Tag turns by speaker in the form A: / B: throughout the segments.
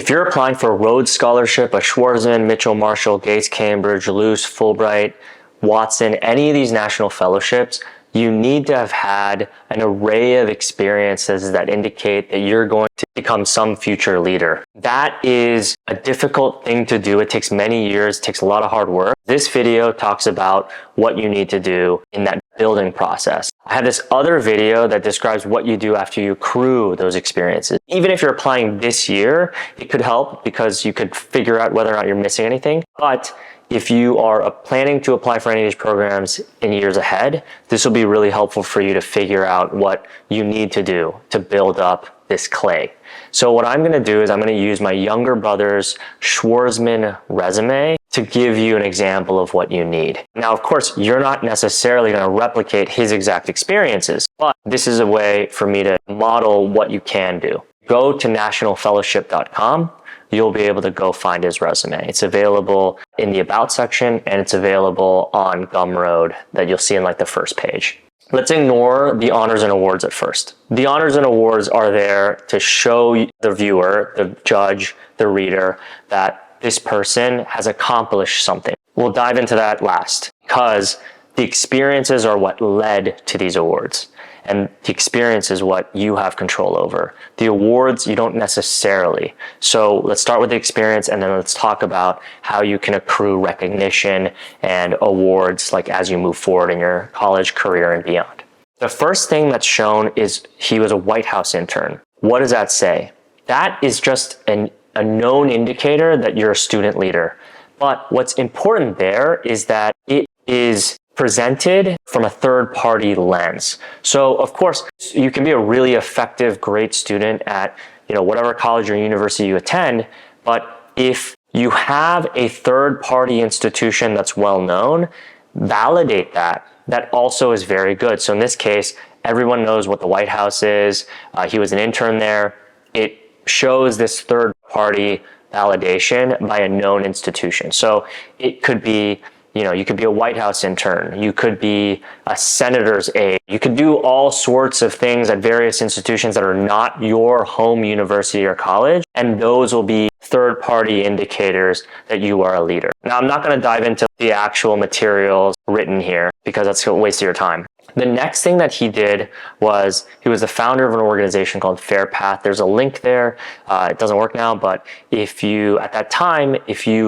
A: If you're applying for a Rhodes Scholarship, a Schwarzman, Mitchell, Marshall, Gates, Cambridge, Luce, Fulbright, Watson, any of these national fellowships, you need to have had an array of experiences that indicate that you're going to become some future leader. That is a difficult thing to do. It takes many years, takes a lot of hard work. This video talks about what you need to do in that building process. I have this other video that describes what you do after you accrue those experiences. Even if you're applying this year, it could help because you could figure out whether or not you're missing anything. But if you are planning to apply for any of these programs in years ahead, this will be really helpful for you to figure out what you need to do to build up this clay. So what I'm going to do is I'm going to use my younger brother's Schwarzman resume to give you an example of what you need. Now, of course, you're not necessarily going to replicate his exact experiences, but this is a way for me to model what you can do. Go to nationalfellowship.com. You'll be able to go find his resume. It's available in the About section, and it's available on Gumroad that you'll see in like the first page. Let's ignore the honors and awards at first. The honors and awards are there to show the viewer, the judge, the reader, that this person has accomplished something. We'll dive into that last because the experiences are what led to these awards. And the experience is what you have control over. The awards, you don't necessarily. So let's start with the experience, and then let's talk about how you can accrue recognition and awards like as you move forward in your college career and beyond. The first thing that's shown is he was a White House intern. What does that say? That is just a known indicator that you're a student leader. But what's important there is that it is presented from a third-party lens. So of course, you can be a really effective, great student at whatever college or university you attend, but if you have a third-party institution that's well-known, validate that. That also is very good. So in this case, everyone knows what the White House is. He was an intern there. It shows this third-party validation by a known institution. So it could be you could be a White House intern. You could be a senator's aide. You could do all sorts of things at various institutions that are not your home university or college, and those will be third-party indicators that you are a leader. Now, I'm not going to dive into the actual materials written here because that's a waste of your time. The next thing that he did was he was the founder of an organization called Fair Path. There's a link there. It doesn't work now, but if you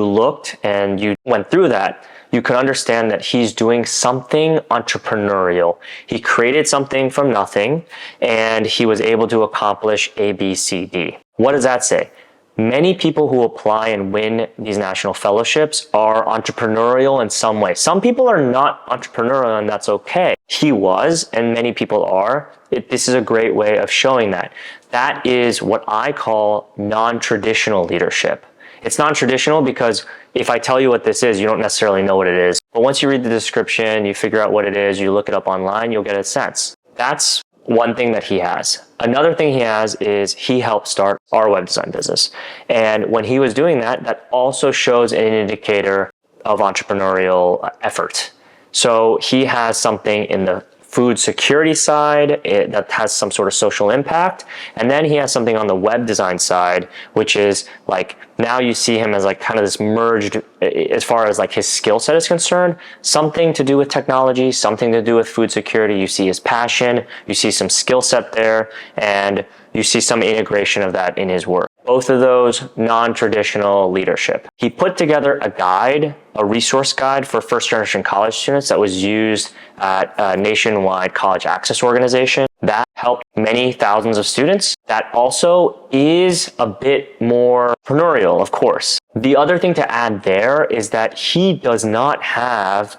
A: looked and you went through that, you could understand that he's doing something entrepreneurial. He created something from nothing, and he was able to accomplish A, B, C, D. What does that say? Many people who apply and win these national fellowships are entrepreneurial in some way. Some people are not entrepreneurial, and that's okay. He was, and many people are. This is a great way of showing that. That is what I call non-traditional leadership. It's non-traditional because if I tell you what this is, you don't necessarily know what it is. But once you read the description, you figure out what it is, you look it up online, you'll get a sense. That's one thing that he has. Another thing he has is he helped start our web design business. And when he was doing that, that also shows an indicator of entrepreneurial effort. So he has something in the food security side that has some sort of social impact. And then he has something on the web design side, which is like, now you see him as like kind of this merged as far as like his skill set is concerned, something to do with technology, something to do with food security. You see his passion, you see some skill set there, and you see some integration of that in his work. Both of those non-traditional leadership. He put together a guide, a resource guide for first-generation college students that was used at a nationwide college access organization. That helped many thousands of students. That also is a bit more entrepreneurial, of course. The other thing to add there is that he does not have,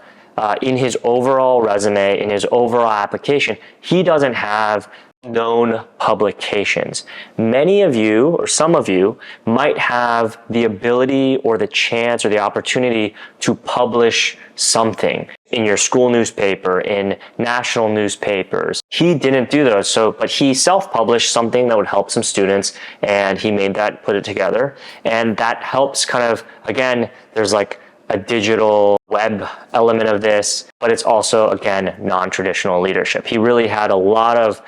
A: in his overall resume, in his overall application, he doesn't have known publications. Many of you, or some of you, might have the ability or the chance or the opportunity to publish something in your school newspaper, in national newspapers. He didn't do those, but he self-published something that would help some students, and he made that, put it together, and that helps kind of, again, there's like a digital web element of this, but it's also, again, non-traditional leadership. He really had a lot of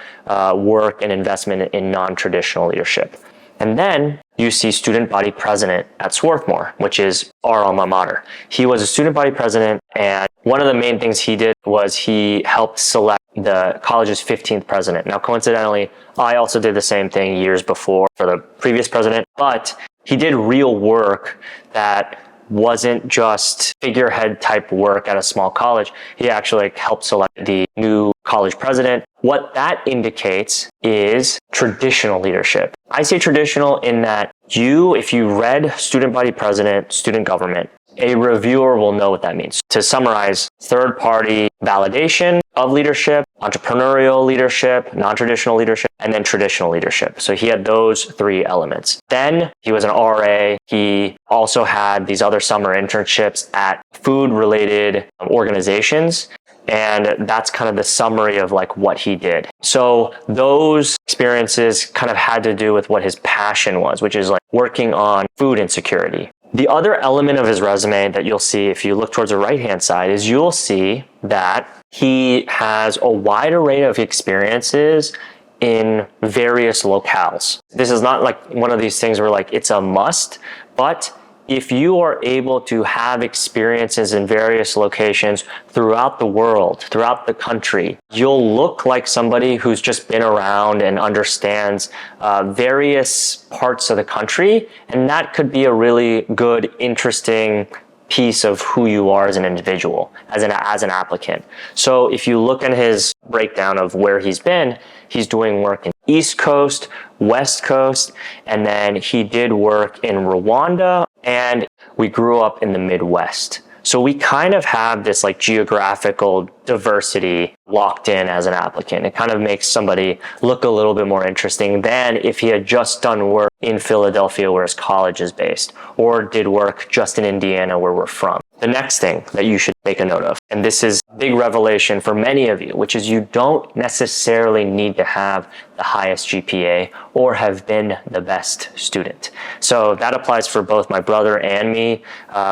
A: work and investment in non-traditional leadership. And then UC student body president at Swarthmore, which is our alma mater. He was a student body president, and one of the main things he did was he helped select the college's 15th president. Now, coincidentally, I also did the same thing years before for the previous president, but he did real work that wasn't just figurehead type work at a small college. He actually helped select the new college president. What that indicates is traditional leadership. I say traditional in that if you read student body president, student government, a reviewer will know what that means. To summarize, third-party validation of leadership, entrepreneurial leadership, non-traditional leadership, and then traditional leadership. So he had those three elements. Then he was an RA. He also had these other summer internships at food-related organizations. And that's kind of the summary of like what he did. So those experiences kind of had to do with what his passion was, which is like working on food insecurity. The other element of his resume that you'll see if you look towards the right-hand side is you'll see that he has a wide array of experiences in various locales. This is not like one of these things where like it's a must, but if you are able to have experiences in various locations throughout the world, throughout the country, you'll look like somebody who's just been around and understands various parts of the country. And that could be a really good, interesting piece of who you are as an individual, as an applicant. So if you look at his breakdown of where he's been, he's doing work in East Coast, West Coast, and then he did work in Rwanda, and we grew up in the Midwest. So we kind of have this like geographical diversity locked in as an applicant. It kind of makes somebody look a little bit more interesting than if he had just done work in Philadelphia where his college is based, or did work just in Indiana where we're from. The next thing that you should make a note of, and this is a big revelation for many of you, which is you don't necessarily need to have the highest GPA or have been the best student. So that applies for both my brother and me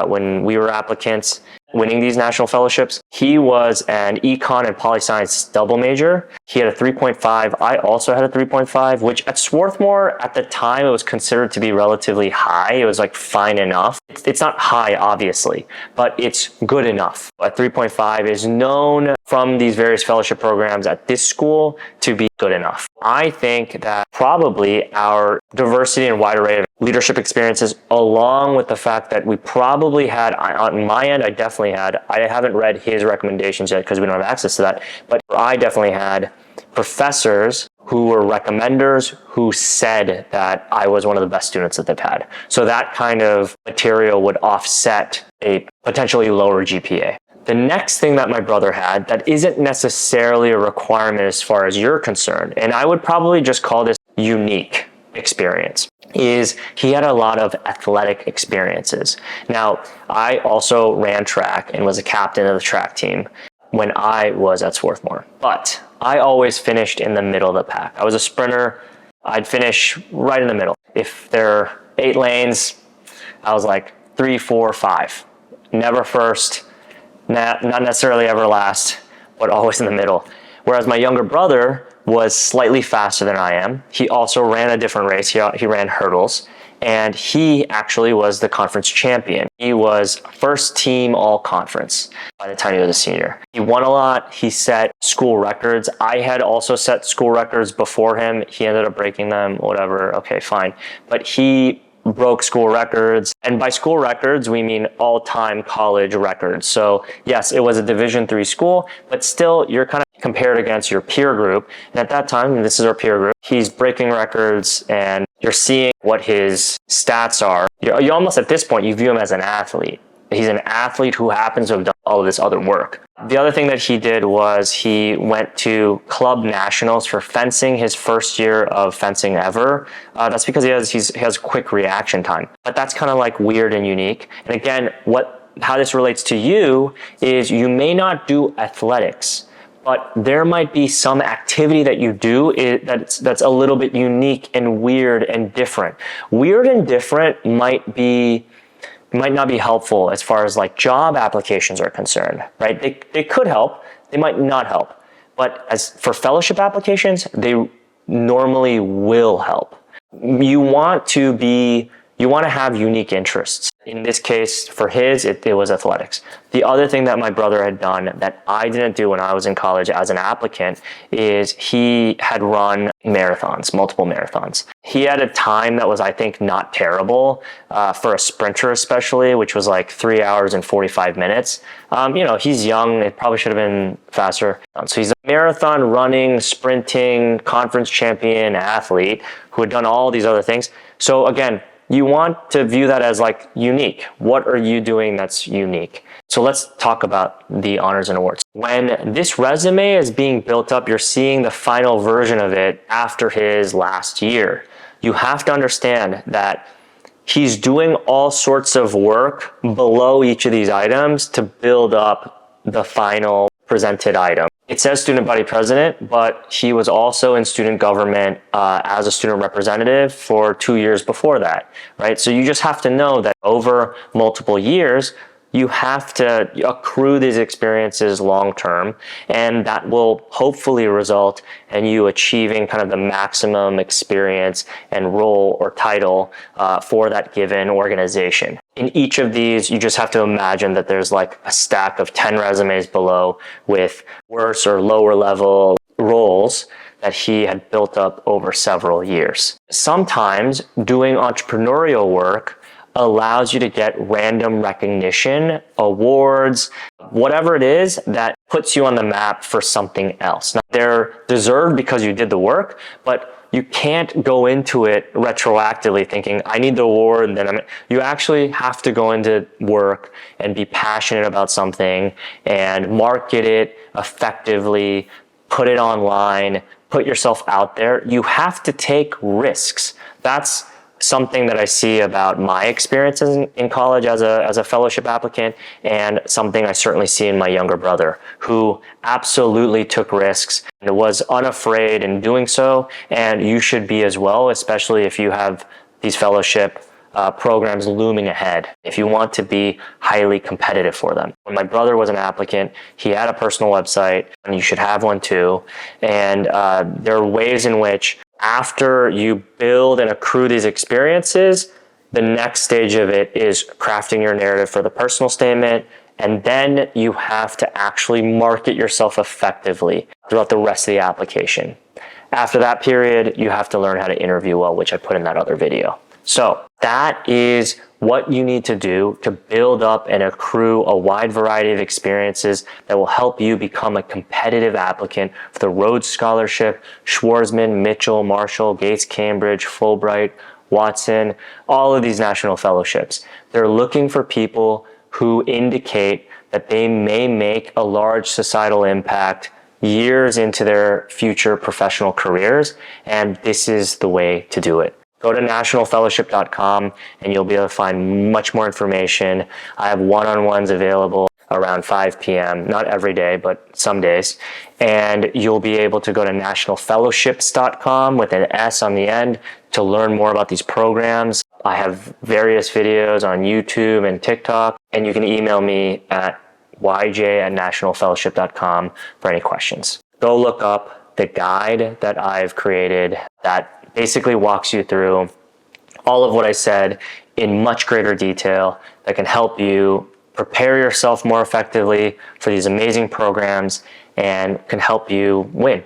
A: when we were applicants winning these national fellowships. He was an econ and poli-science double major. He had a 3.5. I also had a 3.5, which at Swarthmore at the time it was considered to be relatively high. It was like fine enough. It's not high, obviously, but it's good enough. A 3.5 is known from these various fellowship programs at this school to be good enough. I think that probably our diversity and wide array of leadership experiences, along with the fact that we probably had, on my end, I haven't read his recommendations yet because we don't have access to that, but I definitely had professors who were recommenders who said that I was one of the best students that they've had. So that kind of material would offset a potentially lower GPA. The next thing that my brother had that isn't necessarily a requirement as far as you're concerned, and I would probably just call this unique experience, is he had a lot of athletic experiences. Now, I also ran track and was a captain of the track team when I was at Swarthmore, but I always finished in the middle of the pack. I was a sprinter. I'd finish right in the middle. If there are 8 lanes, I was like 3, 4, 5. Never first, not necessarily ever last, but always in the middle. Whereas my younger brother was slightly faster than I am. He also ran a different race. He ran hurdles, and he actually was the conference champion. He was first team all conference by the time he was a senior. He won a lot. He set school records. I had also set school records before him. He ended up breaking them, whatever. Okay, fine. But he broke school records. And by school records, we mean all-time college records. So yes, it was a Division III school, but still you're kind of compared against your peer group. And at that time, and this is our peer group, he's breaking records and you're seeing what his stats are. You almost at this point, you view him as an athlete. He's an athlete who happens to have done all of this other work. The other thing that he did was he went to club nationals for fencing, his first year of fencing ever. That's because he has quick reaction time. But that's kind of like weird and unique. And again, how this relates to you is you may not do athletics, but there might be some activity that you do that's a little bit unique and weird and different. Weird and different might not be helpful as far as like job applications are concerned, right? They could help, they might not help. But as for fellowship applications, they normally will help. You want to have unique interests. In this case, for his, it was athletics. The other thing that my brother had done that I didn't do when I was in college as an applicant is he had run marathons, multiple marathons. He had a time that was, I think, not terrible for a sprinter especially, which was like 3 hours and 45 minutes. He's young. It probably should have been faster. So he's a marathon running, sprinting, conference champion athlete who had done all these other things. So again, you want to view that as like unique. What are you doing that's unique? So let's talk about the honors and awards. When this resume is being built up, you're seeing the final version of it after his last year. You have to understand that he's doing all sorts of work below each of these items to build up the final presented item. It says student body president, but he was also in student government as a student representative for 2 years before that, right? So you just have to know that over multiple years, you have to accrue these experiences long term, and that will hopefully result in you achieving kind of the maximum experience and role or title for that given organization. In each of these, you just have to imagine that there's like a stack of 10 resumes below with worse or lower level roles that he had built up over several years. Sometimes doing entrepreneurial work allows you to get random recognition, awards, whatever it is that puts you on the map for something else. Now, they're deserved because you did the work, but you can't go into it retroactively thinking, I need the award, and then you actually have to go into work and be passionate about something and market it effectively, put it online, put yourself out there. You have to take risks. That's something that I see about my experiences in college as a fellowship applicant, and something I certainly see in my younger brother, who absolutely took risks and was unafraid in doing so. And you should be as well, especially if you have these fellowship programs looming ahead, if you want to be highly competitive for them. When my brother was an applicant, he had a personal website, and you should have one too. And there are ways in which after you build and accrue these experiences, the next stage of it is crafting your narrative for the personal statement, and then you have to actually market yourself effectively throughout the rest of the application. After that period, you have to learn how to interview well, which I put in that other video. So that is what you need to do to build up and accrue a wide variety of experiences that will help you become a competitive applicant for the Rhodes Scholarship, Schwarzman, Mitchell, Marshall, Gates, Cambridge, Fulbright, Watson, all of these national fellowships. They're looking for people who indicate that they may make a large societal impact years into their future professional careers, and this is the way to do it. Go to nationalfellowship.com and you'll be able to find much more information. I have one-on-ones available around 5 p.m., not every day, but some days. And you'll be able to go to nationalfellowships.com with an S on the end to learn more about these programs. I have various videos on YouTube and TikTok, and you can email me at yj@nationalfellowship.com for any questions. Go look up the guide that I've created that basically walks you through all of what I said in much greater detail, that can help you prepare yourself more effectively for these amazing programs and can help you win.